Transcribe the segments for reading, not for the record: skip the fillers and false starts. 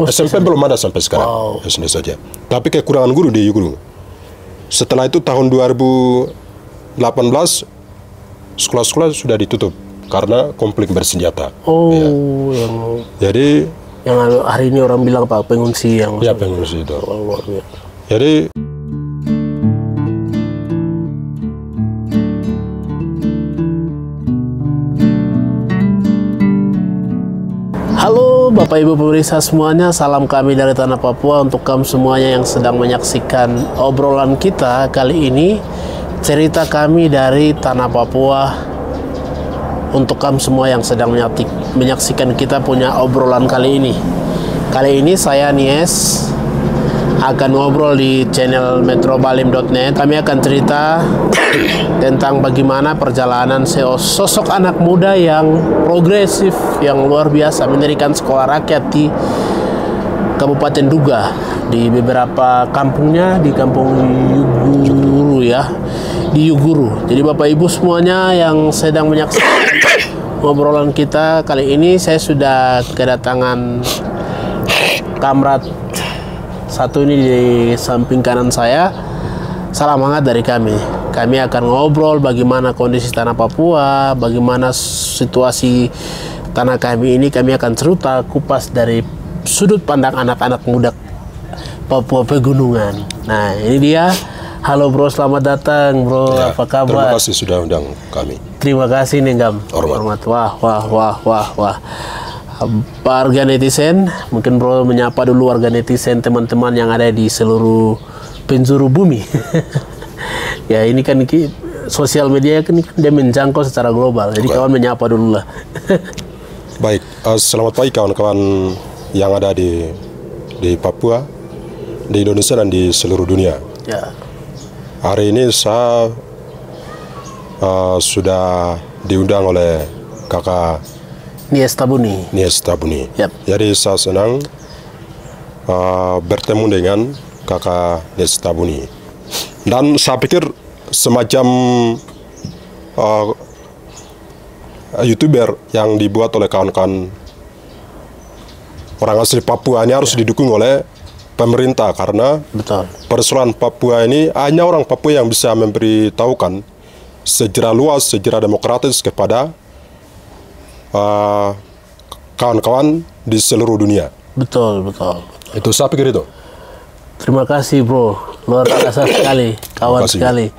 Oh, SMP belum ada sampai sekarang. Wow. SD saja. Tapi kekurangan guru di Yuguru. Setelah itu tahun 2018 sekolah-sekolah sudah ditutup karena konflik bersenjata. Oh, Ya. yang Jadi hari ini orang bilang Pak pengungsi yang ya pengungsi itu. luar biasa. Jadi Halo Bapak Ibu pemirsa semuanya, salam kami dari Tanah Papua untuk kamu semuanya yang sedang menyaksikan obrolan kita kali ini. Cerita kami dari Tanah Papua untuk kamu semua yang sedang menyaksikan kita punya obrolan kali ini. Kali ini saya Nies akan ngobrol di channel metrobalim.net. Kami akan cerita tentang bagaimana perjalanan sosok anak muda yang progresif, yang luar biasa mendirikan sekolah rakyat di Kabupaten Duga, di beberapa kampungnya, di kampung Yuguru ya, di Yuguru. Jadi Bapak Ibu semuanya yang sedang menyaksikan ngobrolan kita kali ini, saya sudah kedatangan kamrat satu ini di samping kanan saya. Salam hangat dari kami. Kami akan ngobrol bagaimana kondisi tanah Papua, bagaimana situasi tanah kami ini. Kami akan cerita kupas dari sudut pandang anak-anak muda Papua Pegunungan. Nah, ini dia. Halo bro, selamat datang bro. ya, Apa kabar? terima kasih sudah undang kami. Terima kasih Nenggam. Hormat. Wah. Warga netizen, mungkin bro menyapa dulu warga netizen teman-teman yang ada di seluruh penjuru bumi. Ya ini kan sosial media kan dia menjangkau secara global, jadi kawan menyapa dulu lah. Baik, selamat pagi kawan-kawan yang ada di Papua, di Indonesia dan di seluruh dunia. Ya. Hari ini saya sudah diundang oleh kakak Nies Tabuni. Nies Tabuni. Yap. Jadi saya senang bertemu dengan kakak Nies Tabuni. Dan saya pikir semacam YouTuber yang dibuat oleh kawan-kawan orang asli Papua ini harus didukung oleh pemerintah, karena Betul. persoalan Papua ini hanya orang Papua yang bisa memberitahukan sejarah luas, sejarah demokratis kepada kawan-kawan di seluruh dunia. Betul. Itu saya pikir itu. Terima kasih bro, luar biasa sekali, kawan sekali.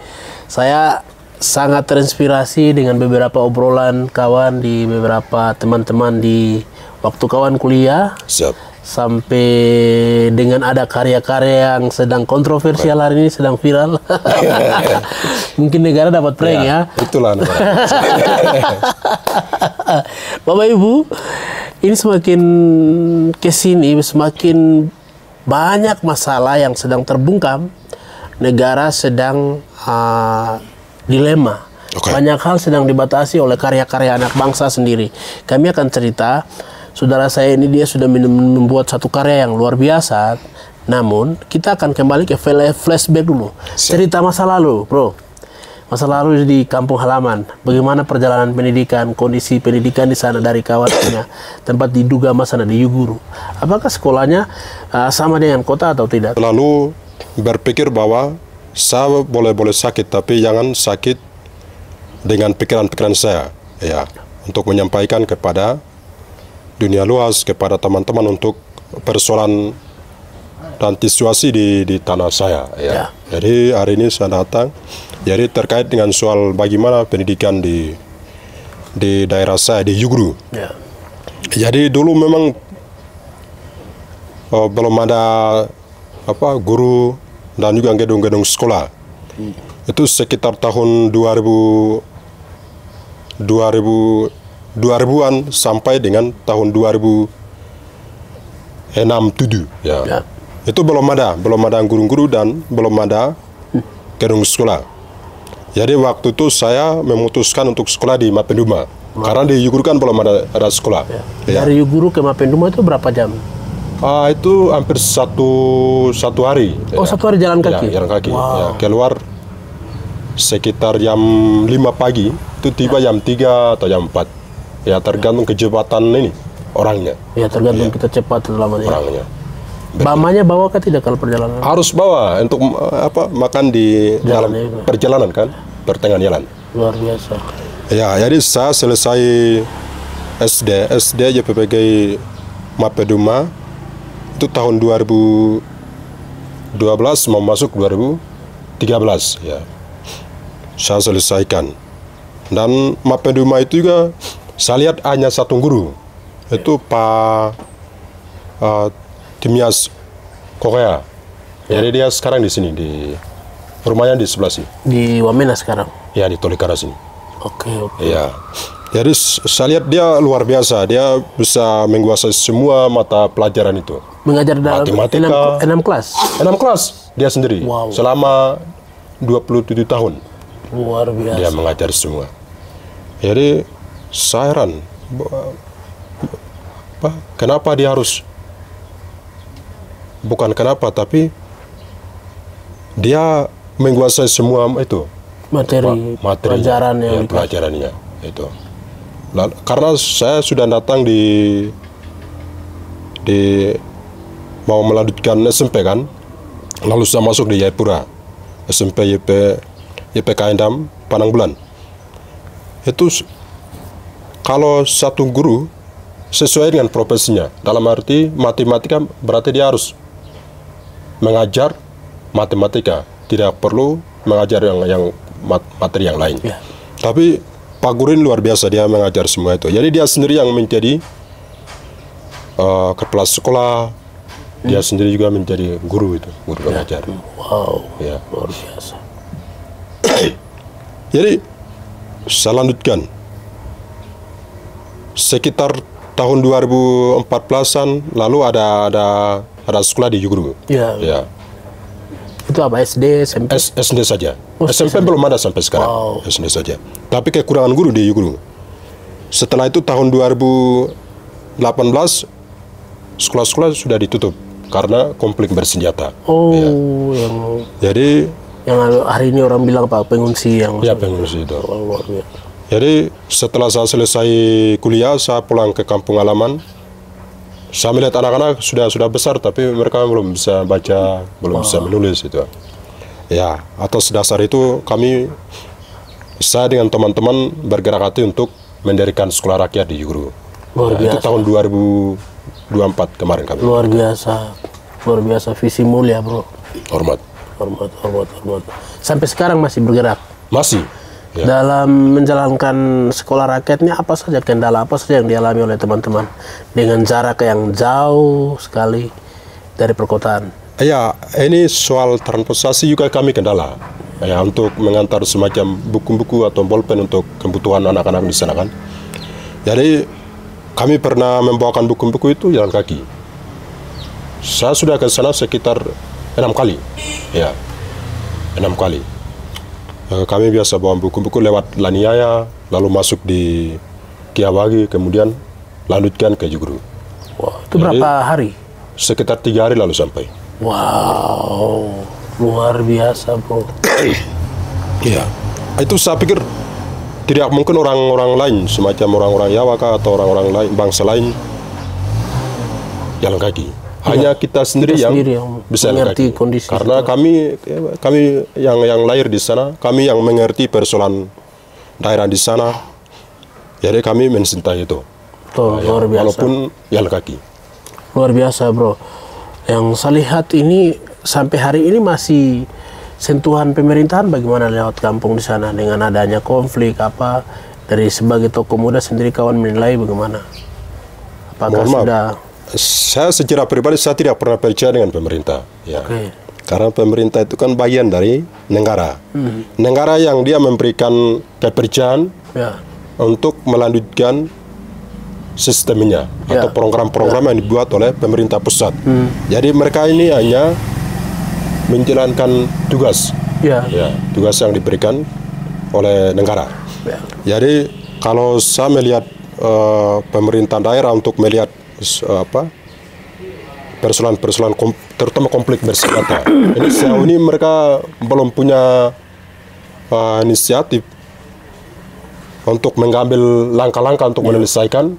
Saya sangat terinspirasi dengan beberapa obrolan kawan di beberapa teman-teman di waktu kawan kuliah. Siap. Sampai dengan ada karya-karya yang sedang kontroversial hari ini, sedang viral. Mungkin negara dapat prank ya. Itulah negara. Bapak Ibu, ini semakin kesini semakin banyak masalah yang sedang terbungkam. Negara sedang dilema. Banyak hal sedang dibatasi oleh karya-karya anak bangsa sendiri. Kami akan cerita. Saudara saya ini dia sudah membuat satu karya yang luar biasa. Namun kita akan kembali ke flashback dulu. Cerita masa lalu, bro. Masa lalu di kampung halaman. Bagaimana perjalanan pendidikan, kondisi pendidikan di sana dari kawannya. Tempat diduga mas sana di Yuguru. Apakah sekolahnya sama dengan kota atau tidak? Lalu berpikir bahwa saya boleh sakit, tapi jangan sakit dengan pikiran-pikiran saya. Ya, untuk menyampaikan kepada dunia luas, kepada teman-teman untuk persoalan dan situasi di tanah saya. Ya. Jadi hari ini saya datang, jadi terkait dengan soal bagaimana pendidikan di daerah saya di Yuguru. Ya. Jadi dulu memang belum ada guru dan juga gedung-gedung sekolah. Itu sekitar tahun 2000-an sampai dengan tahun 2006-2007 ya. Itu belum ada guru-guru dan belum ada gedung sekolah. Jadi waktu itu saya memutuskan untuk sekolah di Mapenduma. Karena di Yuguru kan belum ada sekolah. Ya. Dari Yuguru ke Mapenduma itu berapa jam? Itu hampir satu hari. Oh, ya. 1 hari jalan kaki? Ya, jalan kaki. Wow. Ya, keluar sekitar jam 5 pagi, itu tiba jam 3 atau jam 4. Ya, tergantung kecepatan ini. orangnya. Ya tergantung kita cepat atau lamanya. Orangnya. Bamanya bawa kan tidak kalau perjalanan? Harus bawa untuk makan di dalam itu. perjalanan kan, pertengahan jalan. Luar biasa. Ya, jadi saya selesai SD JPPG Mapeduma itu tahun 2012 mau masuk 2013 ya. Saya selesaikan. Dan Mapeduma itu juga saya lihat hanya satu guru. Itu Pak Timias Korea. Jadi dia sekarang di sini, di rumahnya di sebelah sini. Di Wamena sekarang? Ya, di Tolikara sini. Oke. Ya. Jadi saya lihat dia luar biasa. Dia bisa menguasai semua mata pelajaran itu. Mengajar dalam matematika, 6 kelas? 6 kelas dia sendiri. Wow. Selama 27 tahun. Luar biasa. Dia mengajar semua. Jadi saya heran. Kenapa dia harus... Bukan kenapa, tapi dia menguasai semua itu materi pelajaran yang pelajarannya itu. Lalu, karena saya sudah datang di mau melanjutkan SMP kan, lalu saya masuk di Jayapura SMP YPK Endam Panangbulan. Itu kalau satu guru sesuai dengan profesinya, dalam arti matematika berarti dia harus mengajar matematika, tidak perlu mengajar yang materi yang lain. Ya. Tapi Pak Guru ini luar biasa, dia mengajar semua itu. Jadi dia sendiri yang menjadi kepala sekolah, dia sendiri juga menjadi guru itu, guru pengajar. Wow, ya. Luar biasa. Jadi saya lanjutkan sekitar tahun 2014-an, lalu ada sekolah di Juguru. Ya. Ya. Itu apa, SD, SMP? SD saja. Oh, SMP belum ada sampai sekarang. Wow. SD saja. Tapi kekurangan guru di Juguru. Setelah itu tahun 2018 sekolah-sekolah sudah ditutup karena konflik bersenjata. Oh, ya. Jadi yang hari ini orang bilang Pak pengungsi yang... Ya, pengungsi itu. Oh, luar biasa. Jadi setelah saya selesai kuliah, saya pulang ke kampung halaman. Saya melihat anak-anak sudah besar, tapi mereka belum bisa baca, belum bisa menulis itu. Ya, atas dasar itu saya dengan teman-teman bergerak hati untuk mendirikan sekolah rakyat di Juguru. Luar biasa. Itu tahun 2024 kemarin kami. Luar biasa visi mulia, bro. Hormat. Sampai sekarang masih bergerak? Masih. Ya. Dalam menjalankan sekolah rakyatnya apa saja kendala, apa saja yang dialami oleh teman-teman dengan jarak yang jauh sekali dari perkotaan? Ya, ini soal transportasi juga kami kendala. Ya, untuk mengantar semacam buku-buku atau bolpen untuk kebutuhan anak-anak di sana kan. Jadi kami pernah membawakan buku-buku itu jalan kaki. Saya sudah ke sana sekitar 6 kali. Ya, 6 kali. Kami biasa bawa buku-buku lewat Laniaya, lalu masuk di Kiawagi, kemudian lanjutkan ke Juguru. Wow, itu berapa hari? Sekitar 3 hari lalu sampai. Wow, luar biasa, bro. Iya, itu saya pikir tidak mungkin orang-orang lain, semacam orang-orang Jawa atau orang-orang lain, bangsa lain jalan kaki. Hanya kita sendiri yang bisa mengerti kondisi. Karena kami yang lahir di sana, kami yang mengerti persoalan daerah di sana. Jadi kami mencintai itu. Tuh, luar biasa. Walaupun jalan kaki. Luar biasa, bro. Yang saya lihat ini sampai hari ini masih sentuhan pemerintahan bagaimana lewat kampung di sana dengan adanya konflik apa, dari sebagai tokoh muda sendiri kawan menilai bagaimana? Apakah sudah... Saya secara pribadi saya tidak pernah percaya dengan pemerintah, ya. Okay. Karena pemerintah itu kan bagian dari negara. Negara yang dia memberikan kepercayaan untuk melanjutkan sistemnya atau program-program yang dibuat oleh pemerintah pusat. Jadi mereka ini hanya menjalankan tugas, tugas yang diberikan oleh negara. Jadi kalau saya melihat pemerintah daerah untuk melihat persoalan-persoalan terutama konflik bersenjata. Ini sejauh ini mereka belum punya inisiatif untuk mengambil langkah-langkah untuk menyelesaikan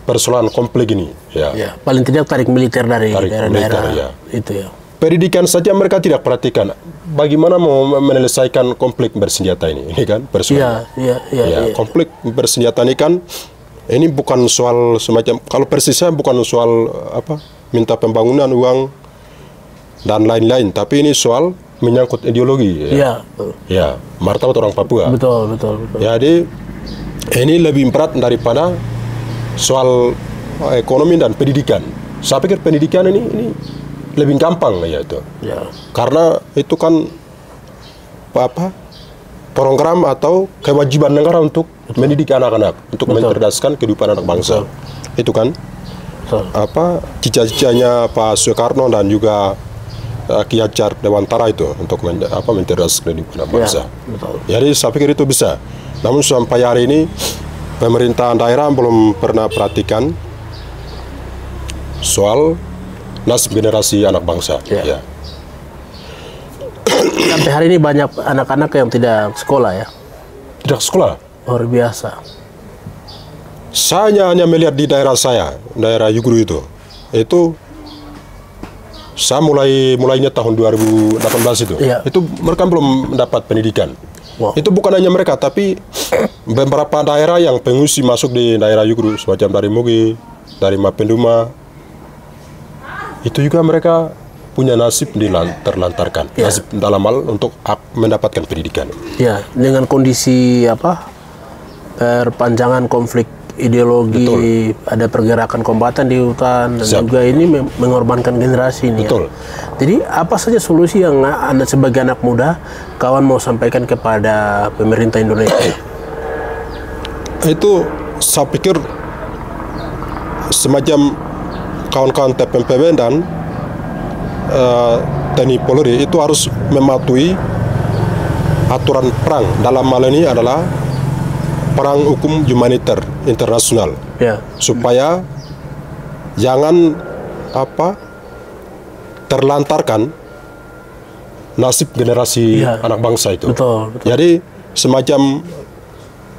persoalan konflik ini. Ya. Ya, paling tidak tarik militer dari Tarik daerah-daerah militer, ya. itu ya. Pendidikan saja mereka tidak perhatikan. Bagaimana mau menyelesaikan konflik bersenjata ini kan persoalan. Iya. Konflik bersenjata ini kan ini bukan soal semacam, kalau persisnya bukan soal minta pembangunan uang dan lain-lain, tapi ini soal menyangkut ideologi. Iya. Ya, martabat orang Papua. Betul. Jadi ini lebih berat daripada soal ekonomi dan pendidikan. Saya pikir pendidikan ini lebih gampang ya itu. Ya. Karena itu kan program atau kewajiban negara untuk mendidik anak-anak, untuk mencerdaskan kehidupan anak bangsa. Itu kan cita-citanya Pak Soekarno dan juga Ki Hajar Dewantara itu untuk mencerdaskan kehidupan anak bangsa. Jadi saya pikir itu bisa. Namun sampai hari ini pemerintah daerah belum pernah perhatikan soal nasib generasi anak bangsa. Ya. Sampai hari ini banyak anak-anak yang tidak sekolah ya. Tidak sekolah. Luar biasa. Saya hanya melihat di daerah saya, daerah Yuguru itu saya mulainya tahun 2018 itu. Ya. Itu mereka belum mendapat pendidikan. Wow. Itu bukan hanya mereka, tapi beberapa daerah yang pengungsi masuk di daerah Yuguru, semacam dari Moge, dari Mapenduma, itu juga mereka punya nasib terlantarkan. Ya. Nasib dalam hal untuk mendapatkan pendidikan. Ya, dengan kondisi perpanjangan konflik ideologi, betul. Ada pergerakan kombatan di hutan, dan juga ini mengorbankan generasi ini. Betul. Ya. Jadi apa saja solusi yang Anda sebagai anak muda kawan mau sampaikan kepada pemerintah Indonesia? Itu saya pikir semacam kawan-kawan TPMPB dan TNI Polri itu harus mematuhi aturan perang. Dalam hal ini adalah perang hukum humaniter internasional, supaya jangan terlantarkan nasib generasi anak bangsa itu. Betul. Jadi semacam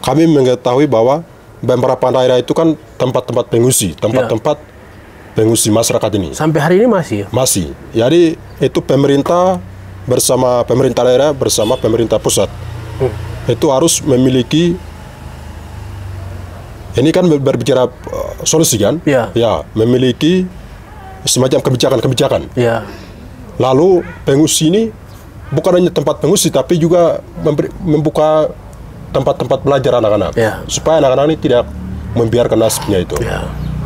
kami mengetahui bahwa beberapa daerah itu kan tempat-tempat pengungsi, tempat-tempat pengungsi masyarakat ini. Sampai hari ini masih? Masih. Jadi itu pemerintah bersama pemerintah daerah bersama pemerintah pusat itu harus memiliki, ini kan berbicara solusi kan? Ya, memiliki semacam kebijakan-kebijakan. Ya. Lalu pengungsi ini bukan hanya tempat pengungsi, tapi juga membuka tempat-tempat belajar anak-anak, supaya anak-anak ini tidak membiarkan nasibnya itu.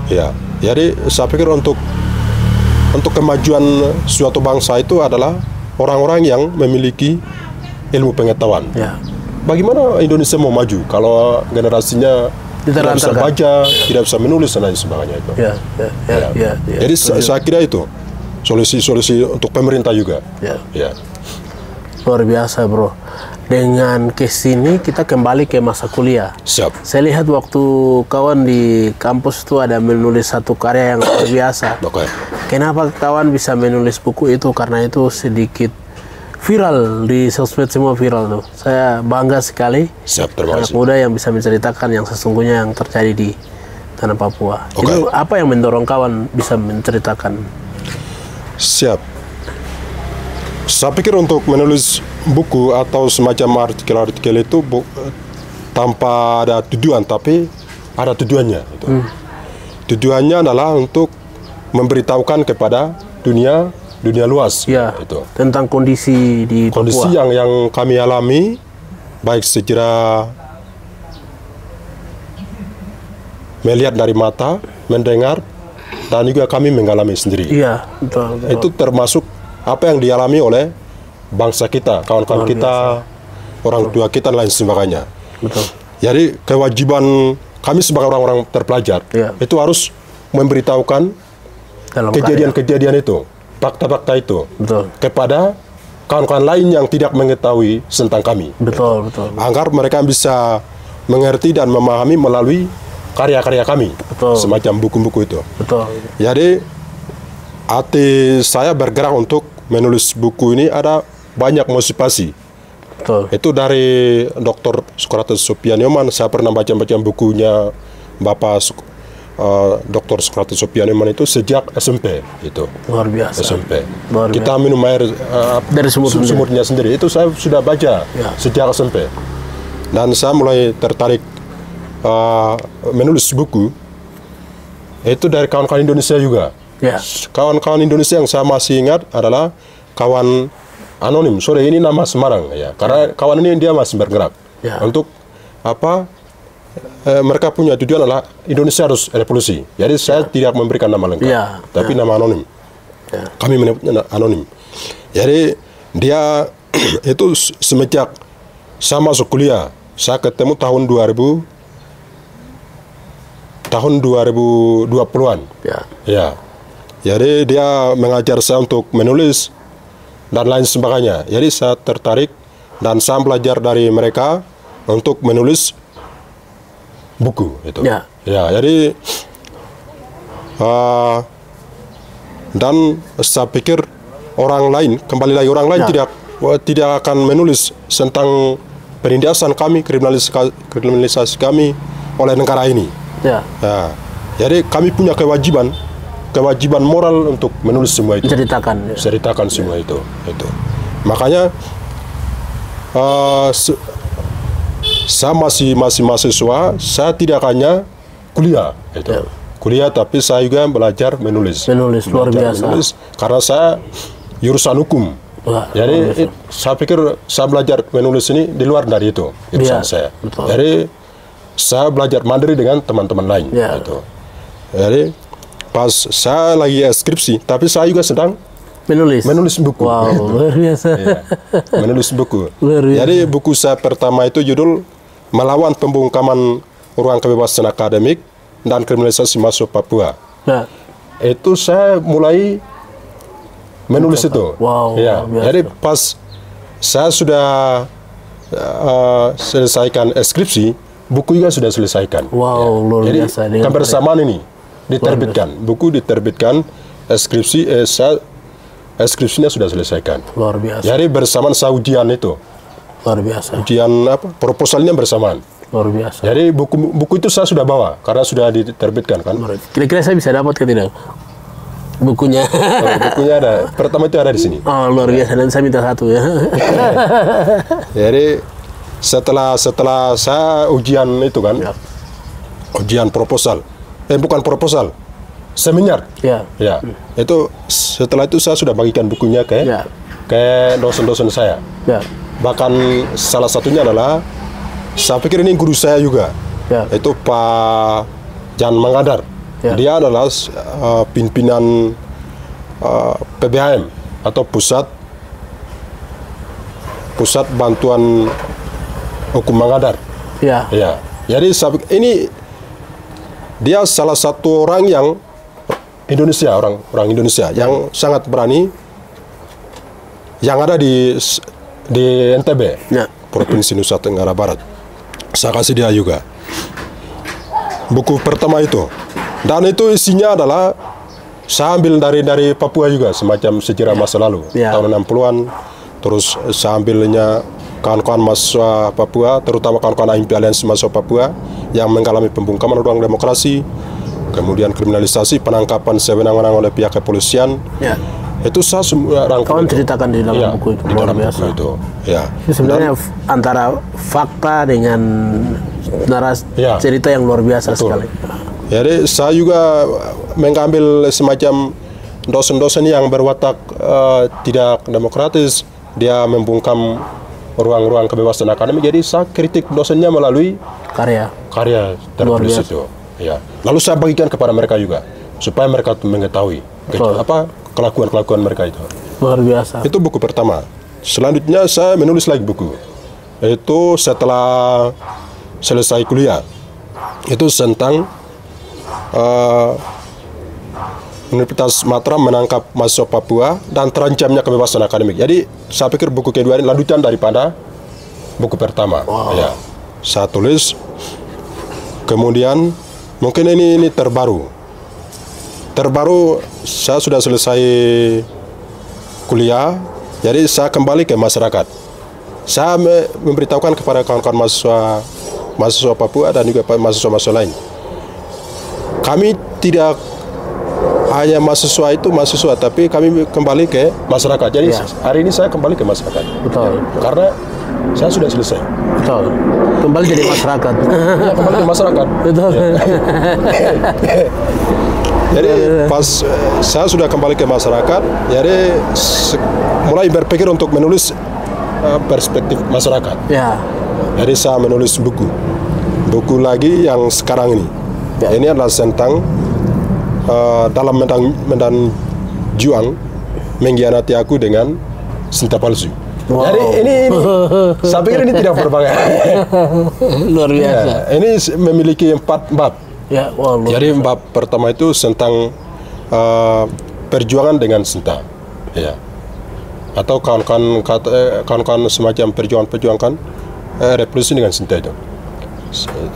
Ya. Jadi saya pikir untuk kemajuan suatu bangsa itu adalah orang-orang yang memiliki ilmu pengetahuan. Bagaimana Indonesia mau maju kalau generasinya tidak bisa baca, tidak bisa menulis dan lain sebagainya itu. Jadi saya kira itu solusi untuk pemerintah juga. Luar biasa, bro. Dengan case ini kita kembali ke masa kuliah. Siap. Saya lihat waktu kawan di kampus itu ada menulis satu karya yang luar biasa. Kenapa kawan bisa menulis buku itu? Karena itu sedikit viral di sosmed, semua viral tuh. Saya bangga sekali. Siap, terima kasih. Anak muda yang bisa menceritakan yang sesungguhnya yang terjadi di tanah Papua. Itu apa yang mendorong kawan bisa menceritakan? Siap. Saya pikir untuk menulis buku atau semacam artikel-artikel itu tanpa ada tujuan, tapi ada tujuannya. Tujuannya adalah untuk memberitahukan kepada dunia luas, tentang kondisi di Papua. Kondisi yang kami alami, baik secara melihat dari mata, mendengar, dan juga kami mengalami sendiri. Betul. Itu termasuk apa yang dialami oleh bangsa kita, kawan-kawan kita, orang tua kita, dan lain sebagainya. Betul. Jadi kewajiban kami sebagai orang-orang terpelajar itu harus memberitahukan kejadian-kejadian itu, fakta-fakta itu, kepada kawan-kawan lain yang tidak mengetahui tentang kami. Betul. Agar mereka bisa mengerti dan memahami melalui karya-karya kami, semacam buku-buku itu. Jadi hati saya bergerak untuk menulis buku ini, ada banyak motivasi. Itu dari Dr. Sokrates Sopianyoman. Saya pernah baca bukunya Bapak Dr. Sokrates Sopianeman itu sejak SMP itu. Luar biasa. SMP. Luar biasa. Kita minum air dari sumurnya sendiri. Itu saya sudah baca sejak SMP. Dan saya mulai tertarik menulis buku itu dari kawan-kawan Indonesia juga. Kawan-kawan Indonesia yang saya masih ingat adalah kawan anonim. Sore ini nama Semarang ya. Karena kawan ini dia masih bergerak untuk apa? Mereka punya tujuan adalah Indonesia harus revolusi. Jadi saya tidak memberikan nama lengkap, tapi nama anonim. Kami menyebutnya anonim. Jadi dia itu semenjak saya masuk kuliah, saya ketemu tahun 2020-an. Ya. Jadi dia mengajar saya untuk menulis dan lain sebagainya. Jadi saya tertarik dan saya belajar dari mereka untuk menulis buku itu. Jadi dan saya pikir orang lain tidak akan menulis tentang penindasan kami, kriminalisasi kami oleh negara ini. Jadi kami punya kewajiban moral untuk menulis semua itu. Ceritakan semua itu. Makanya saya masih mahasiswa, saya tidak hanya kuliah kuliah, tapi saya juga belajar menulis luar biasa. Karena saya jurusan hukum. Jadi saya pikir saya belajar menulis ini di luar dari itu jurusan saya. Jadi saya belajar mandiri dengan teman-teman lain Jadi pas saya lagi skripsi, tapi saya juga sedang menulis buku. Luar biasa. Menulis buku. Jadi buku saya pertama itu judul Melawan Pembungkaman Ruang Kebebasan Akademik dan Kriminalisasi Mahasiswa Papua. Itu saya mulai menulis itu. Jadi pas saya sudah selesaikan skripsi, buku juga sudah selesaikan. Luar biasa. Jadi kebersamaan ini diterbitkan, buku diterbitkan, skripsinya sudah selesaikan. Luar biasa. Jadi bersamaan saya ujian itu. Luar biasa. Ujian proposalnya bersamaan. Luar biasa. Jadi buku itu saya sudah bawa karena sudah diterbitkan kan. Kira-kira saya bisa dapat ke tidak? Bukunya. Bukunya ada. Pertama itu ada di sini. Luar biasa. Dan saya minta satu ya. Jadi setelah saya ujian itu kan, ujian proposal. Bukan proposal. Seminar. Itu setelah itu saya sudah bagikan bukunya ke dosen-dosen saya. Bahkan salah satunya adalah saya pikir ini guru saya juga. Itu Pak Jan Mangadar. Dia adalah pimpinan PBHM atau Pusat Bantuan Hukum Mangadar. Jadi ini dia salah satu orang yang Indonesia, orang Indonesia yang sangat berani, yang ada di NTB, Provinsi Nusa Tenggara Barat. Saya kasih dia juga buku pertama itu, dan itu isinya adalah saya ambil dari Papua juga, semacam sejarah masa lalu tahun 60-an. Terus saya ambilnya kawan-kawan mahasiswa Papua, terutama kawan-kawan AIMPI Aliansi Mahasiswa Papua yang mengalami pembungkaman ruang demokrasi, kemudian kriminalisasi, penangkapan sewenang-wenang oleh pihak kepolisian. Itu saya semua kawan ceritakan di dalam buku itu. Luar biasa. Itu sebenarnya antara fakta dengan narasi cerita yang luar biasa sekali. Jadi saya juga mengambil semacam dosen-dosen yang berwatak tidak demokratis, dia membungkam ruang-ruang kebebasan akademik. Jadi saya kritik dosennya melalui karya tertulis itu. Lalu saya bagikan kepada mereka juga supaya mereka mengetahui kelakuan mereka itu. Luar biasa. Itu buku pertama. Selanjutnya saya menulis lagi buku. Itu setelah selesai kuliah. Itu tentang Universitas Mataram menangkap mahasiswa Papua dan terancamnya kebebasan akademik. Jadi saya pikir buku kedua ini lanjutan daripada buku pertama. Saya tulis. Kemudian mungkin ini terbaru. Saya sudah selesai kuliah, jadi saya kembali ke masyarakat. Saya memberitahukan kepada kawan-kawan mahasiswa Papua dan juga mahasiswa lain. kami tidak hanya mahasiswa itu mahasiswa, tapi kami kembali ke masyarakat. Jadi hari ini saya kembali ke masyarakat. Betul. Karena saya sudah selesai. Betul. Kembali jadi masyarakat. Ya, kembali ke masyarakat. Betul. Jadi pas saya sudah kembali ke masyarakat, jadi mulai berpikir untuk menulis perspektif masyarakat. Ya. Jadi saya menulis buku lagi yang sekarang ini. Ya. Ini adalah tentang dalam medan juang mengkhianati aku dengan cinta palsu. Wow. Jadi ini saya pikir ini tidak berbahaya. Luar biasa. Ya, ini memiliki 4 bab. Ya, wow, jadi bab pertama itu tentang perjuangan dengan cinta, ya. Atau kawan-kawan semacam perjuangan revolusi dengan cinta itu.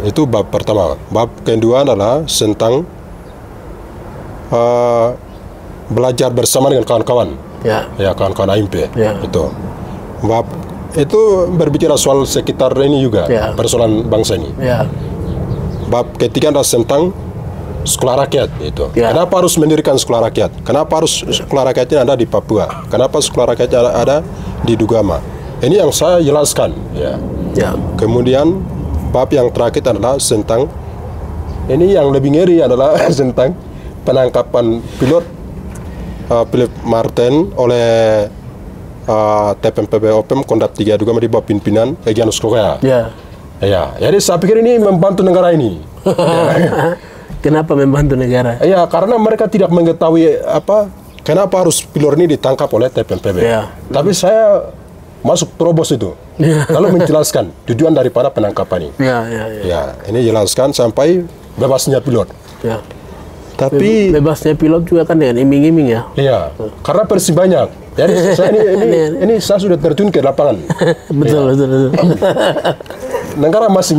Itu bab pertama. Bab kedua adalah tentang belajar bersama dengan kawan-kawan. Ya, kawan-kawan AMP. Ya. Itu. Bab itu berbicara soal sekitar ini juga, persoalan bangsa ini. Ya. Bab ketiga adalah tentang sekolah rakyat itu. Ya. Kenapa harus mendirikan sekolah rakyat? Kenapa harus sekolah rakyatnya ada di Papua? Kenapa sekolah rakyatnya ada di Dugama? Ini yang saya jelaskan. Ya. Ya. Kemudian bab yang terakhir adalah tentang ini yang lebih ngeri adalah tentang penangkapan pilot Philip Martin oleh TPMPB OPM Kondap 3 Dugama di bawah pimpinan Egyanus Korea. Ya. Ya, jadi saya pikir ini membantu negara ini. Kenapa membantu negara? Ya, karena mereka tidak mengetahui kenapa harus pilot ini ditangkap oleh TPMPB. Ya. Tapi saya masuk terobos itu, lalu menjelaskan tujuan daripada penangkapan ini. Ya, ini jelaskan sampai bebasnya pilot. Ya. Tapi bebasnya pilot juga kan dengan iming-iming ya. Iya, karena versi banyak. Jadi saya ini saya sudah terjun ke lapangan. Betul. Negara masih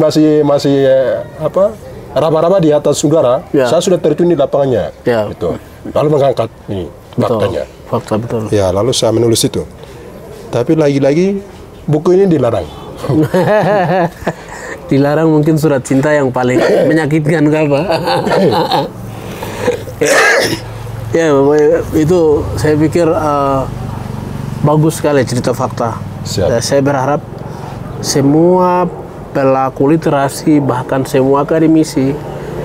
raba-raba di atas udara. Ya. Saya sudah terjun di lapangannya. Ya. Gitu. Lalu mengangkat ini faktanya. Fakta betul. Ya, lalu saya menulis itu. Tapi lagi-lagi buku ini dilarang. Dilarang mungkin surat cinta yang paling menyakitkan apa? Ya, itu saya pikir bagus sekali cerita fakta. Saya berharap semua pelaku literasi bahkan semua akademisi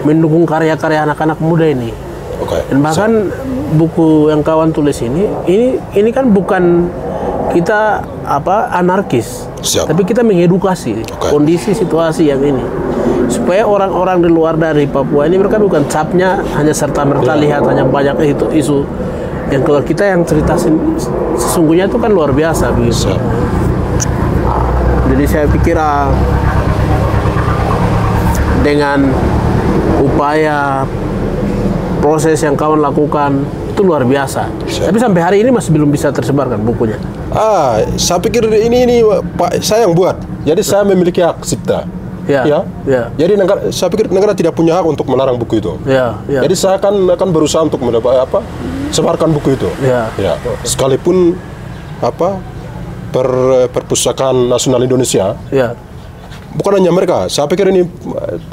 mendukung karya-karya anak-anak muda ini. Dan bahkan buku yang kawan tulis ini kan bukan kita anarkis, tapi kita mengedukasi kondisi situasi yang ini supaya orang-orang di luar dari Papua ini mereka bukan capnya hanya serta-merta lihat hanya banyak itu isu yang keluar, kita yang cerita sesungguhnya itu kan luar biasa begitu. Jadi saya pikir dengan upaya proses yang kawan lakukan itu luar biasa. Tapi sampai hari ini masih belum bisa tersebarkan bukunya. Saya pikir ini Pak saya yang buat. Jadi saya memiliki hak cipta. Ya. Jadi saya pikir negara tidak punya hak untuk melarang buku itu. Jadi saya akan berusaha untuk sebarkan buku itu. Ya. Sekalipun Perpustakaan Nasional Indonesia. Bukan hanya mereka. Saya pikir ini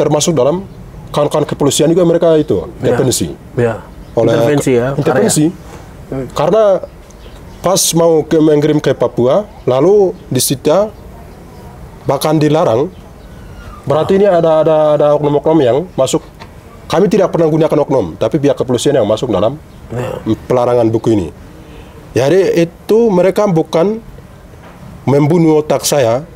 termasuk dalam kawan-kawan kepolisian juga mereka itu intervensi. Intervensi. Karena pas mau mengirim ke Papua, lalu disita bahkan dilarang. Berarti ini ada oknum-oknum yang masuk. Kami tidak pernah gunakan oknum, tapi pihak kepolisian yang masuk dalam pelarangan buku ini. Jadi itu mereka bukan membunuh otak saya,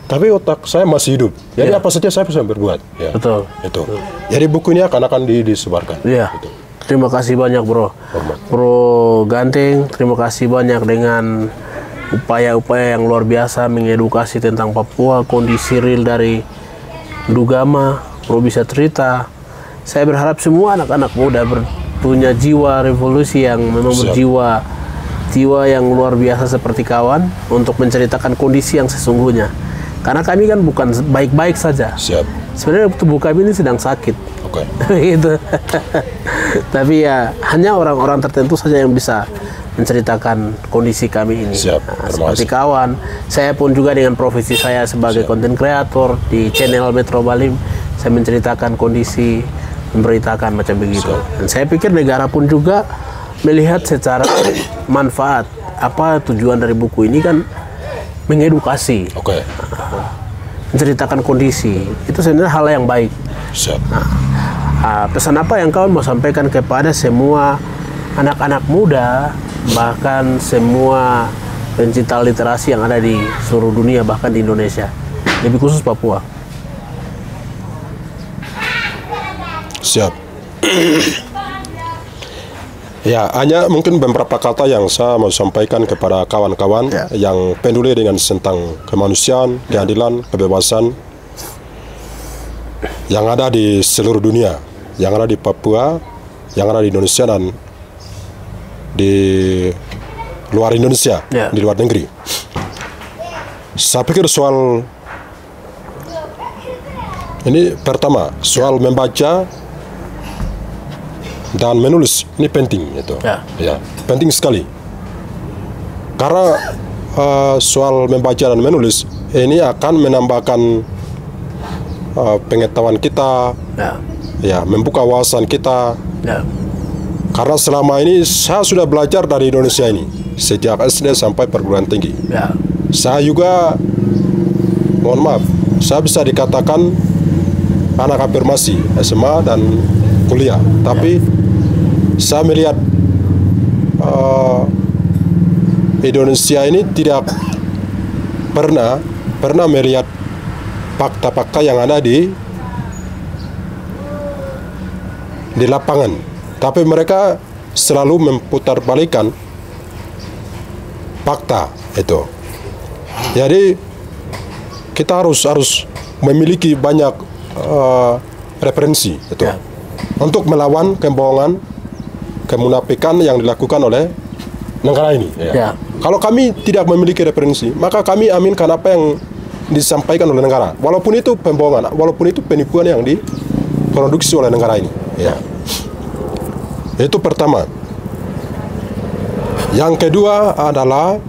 tapi otak saya masih hidup. Jadi apa saja saya bisa berbuat. Betul. Itu. Jadi buku ini akan disebarkan. Gitu. Terima kasih banyak Bro Ganteng. Terima kasih banyak dengan upaya-upaya yang luar biasa mengedukasi tentang Papua, kondisi real dari Dugama. Bro bisa cerita. Saya berharap semua anak-anak muda punya jiwa revolusi yang memang berjiwa yang luar biasa seperti kawan untuk menceritakan kondisi yang sesungguhnya. Karena kami kan bukan baik-baik saja. Sebenarnya tubuh kami ini sedang sakit. Gitu. Tapi ya hanya orang-orang tertentu saja yang bisa menceritakan kondisi kami ini. Seperti kawan, saya pun juga dengan profesi saya sebagai konten kreator di channel Metro Balim, saya menceritakan kondisi memberitakan macam begitu. Dan saya pikir negara pun juga melihat secara manfaat. Apa tujuan dari buku ini kan mengedukasi, menceritakan kondisi. Itu sebenarnya hal yang baik. Siap. Pesan apa yang kau mau sampaikan kepada semua anak-anak muda, bahkan semua pencinta literasi yang ada di seluruh dunia, bahkan di Indonesia, lebih khusus Papua? Siap. Ya, hanya mungkin beberapa kata yang saya mau sampaikan kepada kawan-kawan yang peduli dengan tentang kemanusiaan, keadilan, kebebasan yang ada di seluruh dunia, yang ada di Papua, yang ada di Indonesia dan di luar Indonesia, di luar negeri. Saya pikir soal ini pertama, soal membaca dan menulis ini penting itu, ya penting sekali. Karena soal membaca dan menulis ini akan menambahkan pengetahuan kita, ya membuka wawasan kita. Karena selama ini saya sudah belajar dari Indonesia ini sejak SD sampai perguruan tinggi. Saya juga, mohon maaf, saya bisa dikatakan anak afirmasi SMA dan kuliah, tapi saya melihat Indonesia ini tidak pernah melihat fakta-fakta yang ada di lapangan, tapi mereka selalu memutarbalikan fakta itu. Jadi kita harus memiliki banyak referensi itu untuk melawan kebohongan, kemunafikan yang dilakukan oleh negara ini. Kalau kami tidak memiliki referensi, maka kami aminkan apa yang disampaikan oleh negara, walaupun itu pembohongan, walaupun itu penipuan yang diproduksi oleh negara ini. Itu pertama. Yang kedua adalah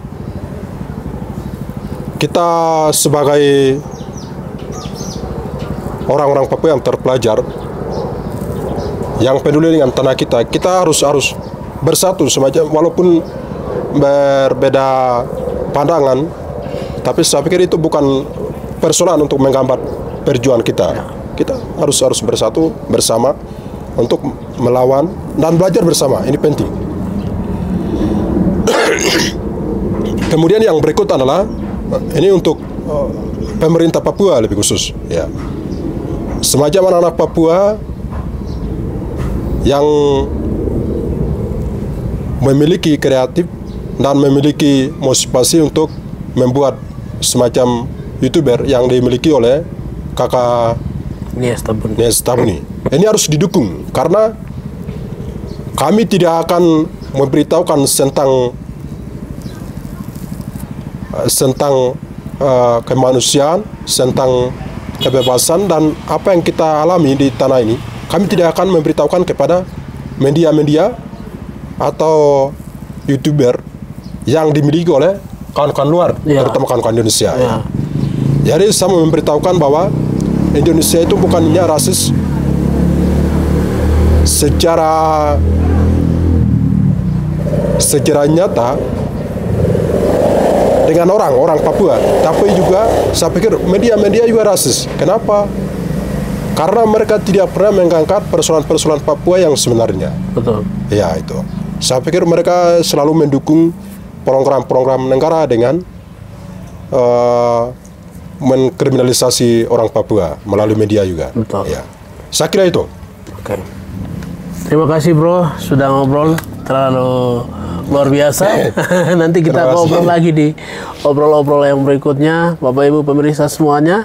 kita sebagai orang-orang Papua yang terpelajar, yang peduli dengan tanah kita, kita harus bersatu semacam, walaupun berbeda pandangan, tapi saya pikir itu bukan persoalan untuk menggambar perjuangan kita. Kita harus bersatu bersama untuk melawan dan belajar bersama. Ini penting. Kemudian yang berikut adalah ini untuk pemerintah Papua lebih khusus, ya. Semacam anak-anak Papua yang memiliki kreatif dan memiliki motivasi untuk membuat semacam YouTuber yang dimiliki oleh kakak Nias Tabuni. Ini harus didukung karena kami tidak akan memberitahukan tentang kemanusiaan, tentang kebebasan dan apa yang kita alami di tanah ini. Kami tidak akan memberitahukan kepada media-media atau YouTuber yang dimiliki oleh kawan-kawan luar, terutama kawan-kawan Indonesia. Jadi saya mau memberitahukan bahwa Indonesia itu bukannya rasis secara nyata dengan orang Papua, tapi juga saya pikir media-media juga rasis. Kenapa? Karena mereka tidak pernah mengangkat persoalan-persoalan Papua yang sebenarnya. Betul. Ya, itu. Saya pikir mereka selalu mendukung program-program negara dengan mengkriminalisasi orang Papua melalui media juga. Betul. Ya. Saya kira itu. Oke. Terima kasih bro, sudah ngobrol terlalu luar biasa. Nanti kita ngobrol lagi di obrol-obrol yang berikutnya. Bapak Ibu pemirsa semuanya.